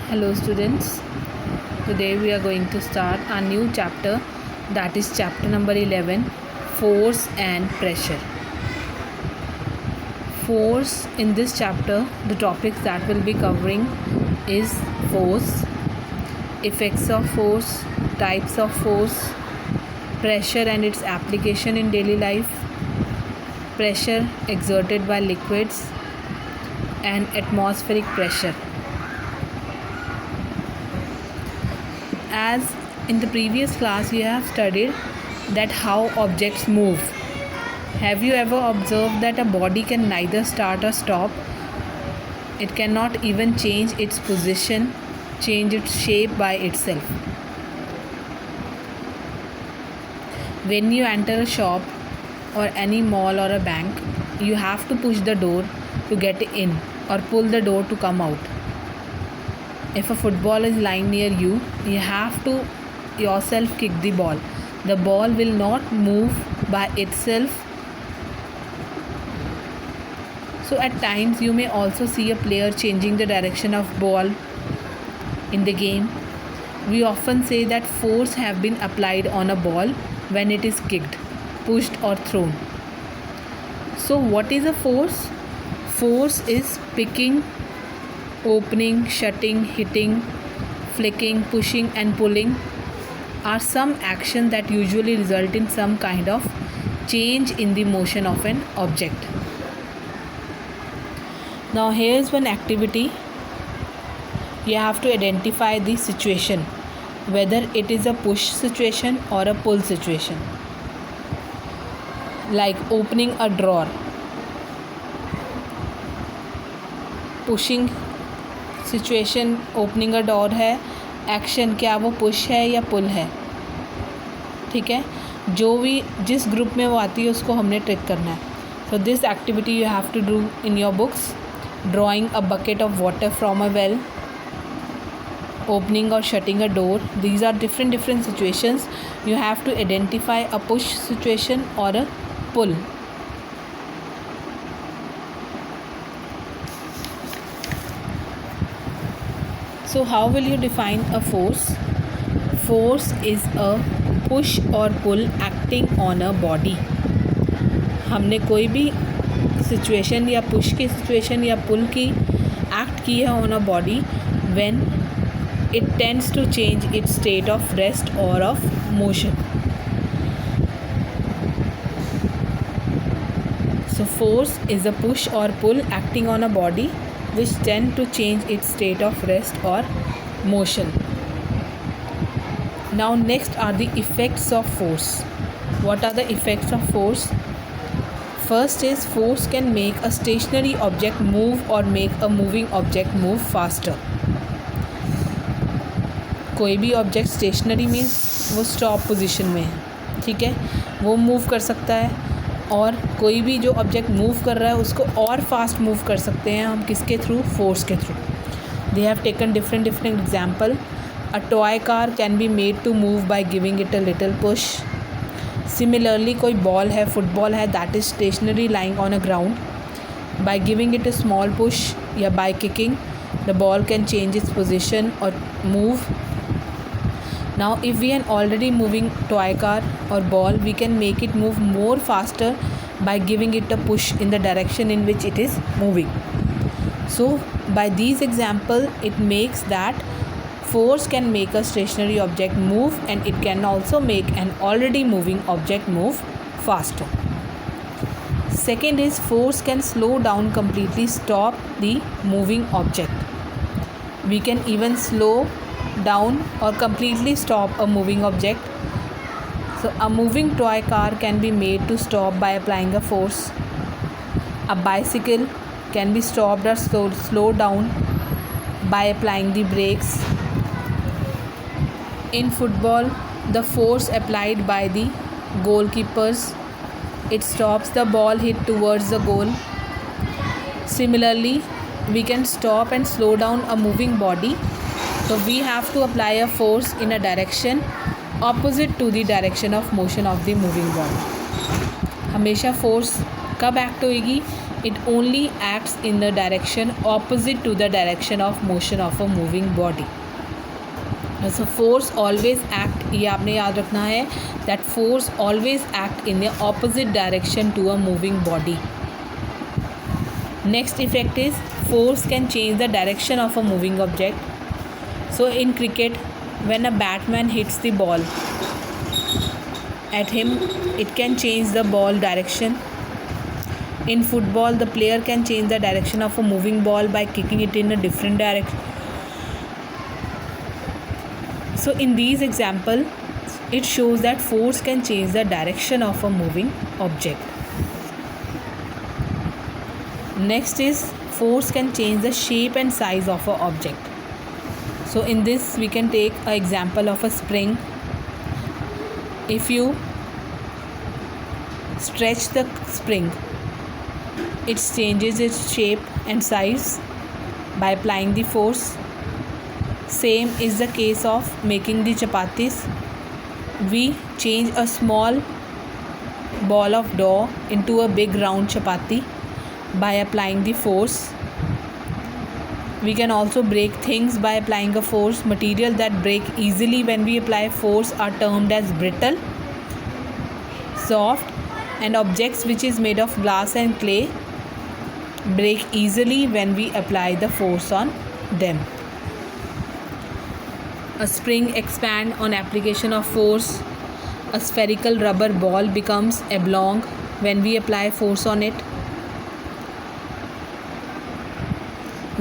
Hello students, today we are going to start a new chapter, that is chapter number 11, Force and Pressure. Force. In this chapter, the topics that we'll be covering is force, effects of force, types of force, pressure and its application in daily life, pressure exerted by liquids, and atmospheric pressure. As in the previous class you have studied that how objects move. Have you ever observed that a body can neither start or stop? It cannot even change its position, change its shape by itself. When you enter a shop or any mall or a bank, you have to push the door to get in or pull the door to come out. If a football is lying near you, you have to yourself kick the ball. The ball will not move by itself. So at times you may also see a player changing the direction of ball in the game. We often say that force have been applied on a ball when it is kicked, pushed or thrown. So what is a force? Force is picking, opening, shutting, hitting, flicking, pushing and pulling are some action that usually result in some kind of change in the motion of an object. Now here is one activity. You have to identify the situation, whether it is a push situation or a pull situation. Like opening a drawer, pushing situation, opening a door है, action क्या वो push है या पुल है. ठीक है, जो भी जिस ग्रुप में वो आती है उसको हमने ट्रिक करना है. So this activity you have to do in your books. Drawing a bucket of water from a well, opening or shutting a door. These are different situations. You have to identify a push situation or a pull. So how will you define a force? Force is a push or pull acting on a body. हमने कोई भी situation या push की situation या पुल की act की है on a body when it tends to change its state of rest or of motion. So force is a push or pull acting on a body which tend to change its state of rest or motion. Now next are the effects of force. What are the effects of force? First is force can make a stationary object move or make a moving object move faster. कोई भी object stationery means वो stop position में है, ठीक है, वो move कर सकता है. और कोई भी जो ऑब्जेक्ट मूव कर रहा है उसको और फास्ट मूव कर सकते हैं हम किसके थ्रू? फोर्स के through. They have taken different example. A toy car can be made to move by giving it a little push. Similarly कोई बॉल है, फुटबॉल है, that is stationary lying on a ground. By giving it a small push या by kicking the ball can change its position और move. Now if we are already moving toy car or ball, we can make it move more faster by giving it a push in the direction in which it is moving. So by these example it makes that force can make a stationary object move and it can also make an already moving object move faster. Second is force can slow down, completely stop the moving object. We can even slow down or completely stop a moving object. So a moving toy car can be made to stop by applying a force. A bicycle can be stopped or slowed down by applying the brakes. In football, the force applied by the goalkeepers, it stops the ball hit towards the goal. Similarly, we can stop and slow down a moving body. So we have to apply a force in a direction opposite to the direction of motion of the moving body. हमेशा force कब act होएगी? it only acts in the direction opposite to the direction of motion of a moving body. So force always act, ये आपने याद रखना है, that force always act in the opposite direction to a moving body. Next effect is force can change the direction of a moving object. So in cricket, when a batsman hits the ball at him, it can change the ball direction. In football, the player can change the direction of a moving ball by kicking it in a different direction. So in these examples, it shows that force can change the direction of a moving object. Next is force can change the shape and size of an object. So in this we can take an example of a spring. If you stretch the spring, it changes its shape and size by applying the force. Same is the case of making the chapatis. We change a small ball of dough into a big round chapati by applying the force. We can also break things by applying a force. Material that break easily when we apply force are termed as brittle, soft, and objects which is made of glass and clay break easily when we apply the force on them. A spring expands on application of force. A spherical rubber ball becomes oblong when we apply force on it.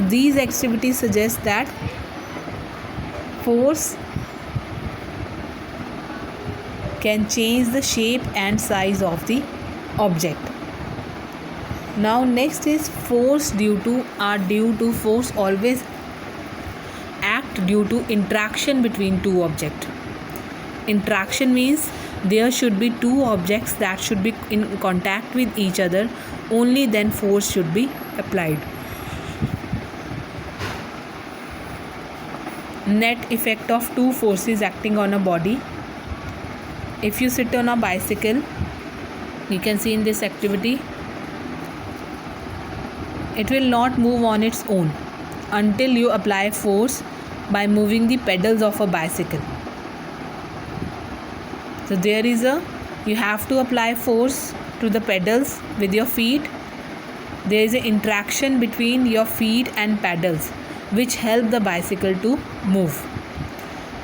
These activities suggest that force can change the shape and size of the object. Now next is force due to force always act due to interaction between two objects. Interaction means there should be two objects that should be in contact with each other, only then force should be applied. Net effect of two forces acting on a body. If you sit on a bicycle, you can see in this activity, it will not move on its own until you apply force by moving the pedals of a bicycle. So you have to apply force to the pedals with your feet. There is an interaction between your feet and pedals which help the bicycle to move.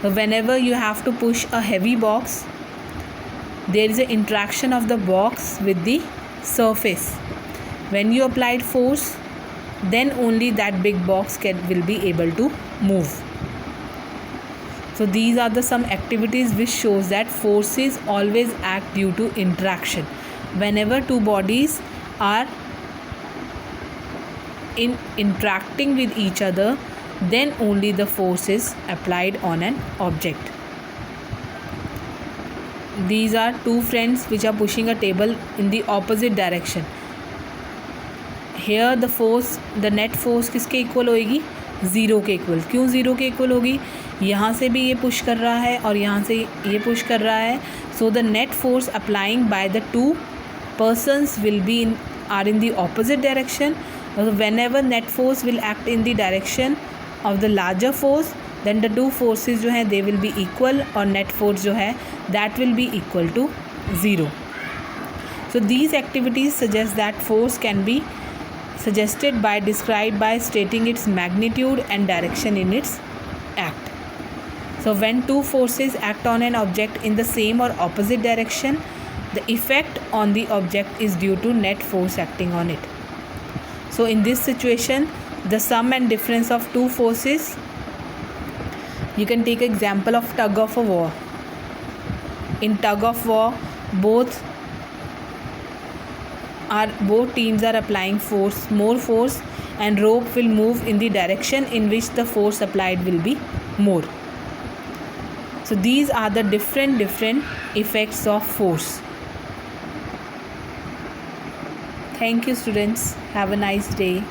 So whenever you have to push a heavy box, there is an interaction of the box with the surface. When you applied force, then only that big box will be able to move. So these are some activities which shows that forces always act due to interaction. Whenever two bodies are interacting with each other, then only the force is applied on an object. These are two friends which are pushing a table in the opposite direction. Here the net force किसके equal होगी? Zero के equal. क्यों zero के equal होगी? यहाँ से भी ये पुश कर रहा है और यहाँ से ये पुश कर रहा है. So the net force applying by the two persons will be are in the opposite direction. Whenever net force will act in the direction of the larger force, then the two forces जो हैं they will be equal और net force जो है that will be equal to 0. So these activities suggest that force can be suggested by described by stating its magnitude and direction in its act. So when two forces act on an object in the same or opposite direction, the effect on the object is due to net force acting on it. So in this situation, the sum and difference of two forces, you can take example of tug of a war. In tug of war, both teams are applying more force, and rope will move in the direction in which the force applied will be more. So these are the different effects of force. Thank you, students. Have a nice day.